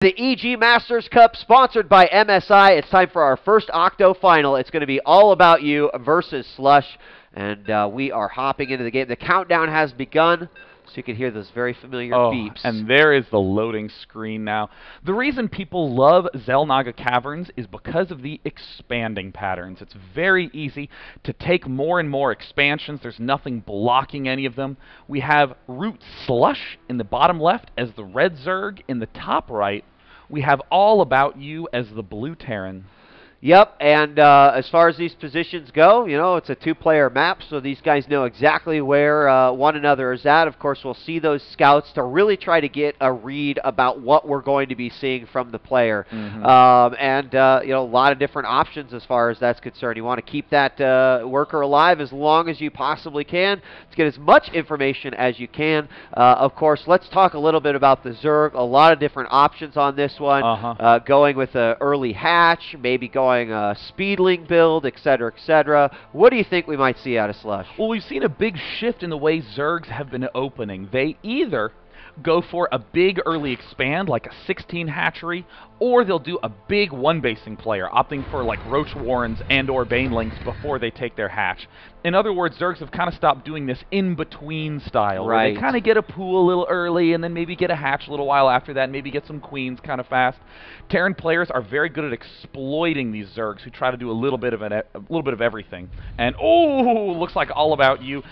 The EG Masters Cup, sponsored by MSI. It's time for our first Octo final. It's going to be all about you versus Slush, and we are hopping into the game. The countdown has begun, so you can hear those very familiar beeps. And there is the loading screen now. The reason people love Xel'Naga Caverns is because of the expanding patterns. It's very easy to take more and more expansions. There's nothing blocking any of them. We have ROOT.Slush in the bottom left as the red Zerg. In the top right, we have All About You as the blue Terran. Yep, and as far as these positions go, you know, it's a two-player map, so these guys know exactly where one another is at. Of course, we'll see those scouts to really try to get a read about what we're going to be seeing from the player. Mm-hmm. You know, a lot of different options as far as that's concerned. You want to keep that worker alive as long as you possibly can to get as much information as you can. Of course, let's talk a little bit about the Zerg. A lot of different options on this one. Going with an early hatch, maybe going a speedling build, etc., etc. What do you think we might see out of Slush? Well, we've seen a big shift in the way Zergs have been opening. They either go for a big early expand, like a 16 hatchery, or they'll do a big one-basing player, opting for like Roach Warrens and or Banelings before they take their hatch. In other words, Zergs have kind of stopped doing this in-between style, where they kind of get a pool a little early and then maybe get a hatch a little while after that, and maybe get some queens kind of fast. Terran players are very good at exploiting these Zergs who try to do a little bit of everything. And oh, looks like All About You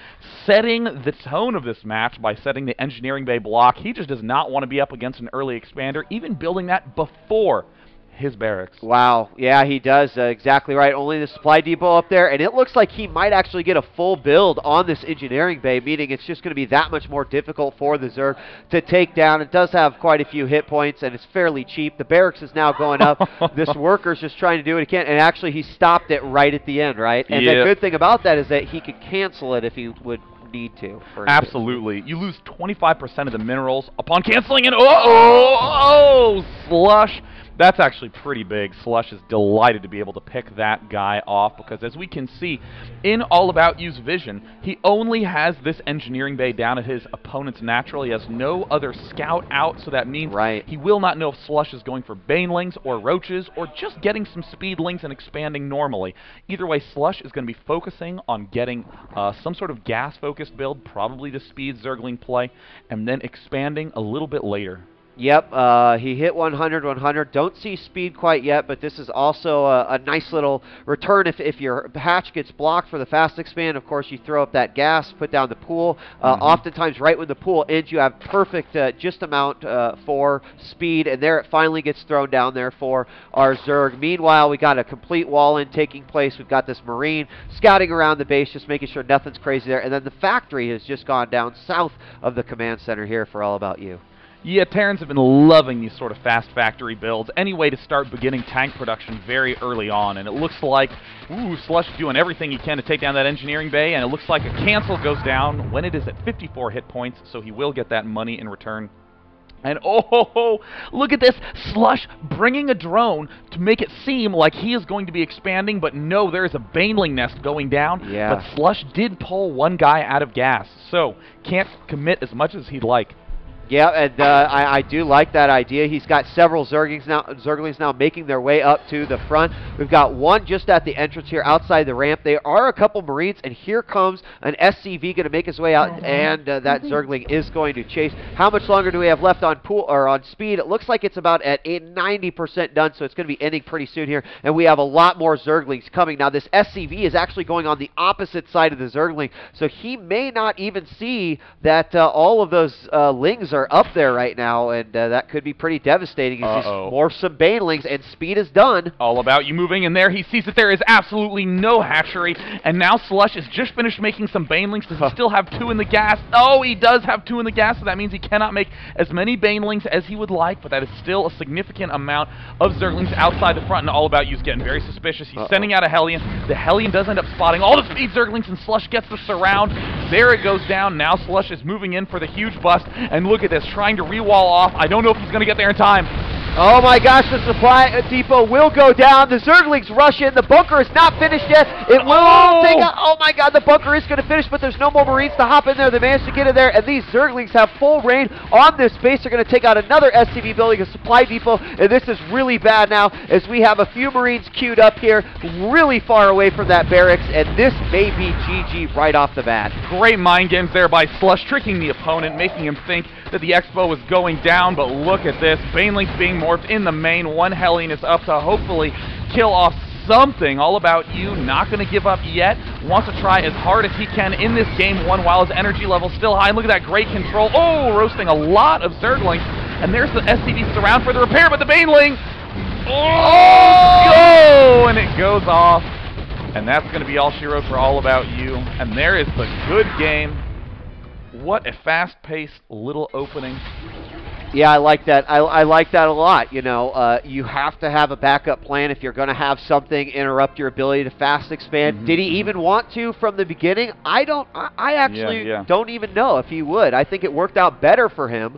setting the tone of this match by setting the engineering bay block. He just does not want to be up against an early expander, even building that before his barracks. Wow, yeah, he does. Exactly right. Only the supply depot up there, and it looks like he might actually get a full build on this engineering bay, meaning it's just going to be that much more difficult for the Zerg to take down. It does have quite a few hit points, and it's fairly cheap. The barracks is now going up. This worker's just trying to do what he can, and actually he stopped it right at the end, right? And the good thing about that is that he could cancel it if he would need to. Absolutely. You lose 25% of the minerals upon canceling, and Slush. That's actually pretty big. Slush is delighted to be able to pick that guy off because, as we can see in All About You's vision, he only has this engineering bay down at his opponent's natural. He has no other scout out, so that means he will not know if Slush is going for Banelings or Roaches or just getting some speedlings and expanding normally. Either way, Slush is going to be focusing on getting some sort of gas-focused build, probably the speed Zergling play, and then expanding a little bit later. Yep, he hit 100, 100. Don't see speed quite yet, but this is also a nice little return if your hatch gets blocked for the fast expand. Of course, you throw up that gas, put down the pool. Oftentimes, right when the pool ends, you have perfect just amount for speed, and there it finally gets thrown down there for our Zerg. Meanwhile, we got a complete wall-in taking place. We've got this Marine scouting around the base, just making sure nothing's crazy there. And then the factory has just gone down south of the command center here for All About You. Yeah, Terrans have been loving these sort of fast factory builds. Any way to start beginning tank production very early on. And it looks like, Slush doing everything he can to take down that engineering bay. And it looks like a cancel goes down when it is at 54 hit points. So he will get that money in return. And look at this. Slush bringing a drone to make it seem like he is going to be expanding. But no, there is a Baneling nest going down. Yeah. But Slush did pull one guy out of gas. So can't commit as much as he'd like. Yeah, and I do like that idea. He's got several Zerglings now making their way up to the front. We've got one just at the entrance here outside the ramp. There are a couple Marines, and here comes an SCV going to make his way out, and that Zergling is going to chase. How much longer do we have left on pool or on speed? It looks like it's about at 90% done, so it's going to be ending pretty soon here, and we have a lot more Zerglings coming. Now, this SCV is actually going on the opposite side of the Zergling, so he may not even see that all of those lings are up there right now, and that could be pretty devastating. He sees more some Banelings, and speed is done. All About You moving in there. He sees that there is absolutely no hatchery, and now Slush has just finished making some Banelings. Does he still have 2 in the gas? Oh, he does have 2 in the gas, so that means he cannot make as many Banelings as he would like, but that is still a significant amount of Zerglings outside the front, and All About You is getting very suspicious. He's sending out a Hellion. The Hellion does end up spotting all the speed Zerglings, and Slush gets the surround. There it goes down. Now Slush is moving in for the huge bust, and look at this, trying to re-wall off. I don't know if he's going to get there in time. Oh my gosh, the supply depot will go down. The Zerglings rush in. The bunker is not finished yet. It will take a, oh my god, the bunker is going to finish, but there's no more Marines to hop in there. They managed to get in there, and these Zerglings have full reign on this base. They're going to take out another SCV building, a supply depot, and this is really bad now as we have a few Marines queued up here, really far away from that barracks, and this may be GG right off the bat. Great mind games there by Slush, tricking the opponent, making him think that the Expo was going down, but look at this. Banelings being morphed in the main. One Helene is up to hopefully kill off something. All About You, not going to give up yet. Wants to try as hard as he can in this game one while his energy level's still high. And look at that great control. Oh, roasting a lot of Zerglings. And there's the SCV surround for the repair, but the Baneling, go! And it goes off. And that's going to be all she wrote for All About You. And there is the good game. What a fast-paced little opening. Yeah, I like that. I like that a lot. You know, you have to have a backup plan if you're going to have something interrupt your ability to fast expand. Did he even want to from the beginning? I actually don't even know if he would. I think it worked out better for him.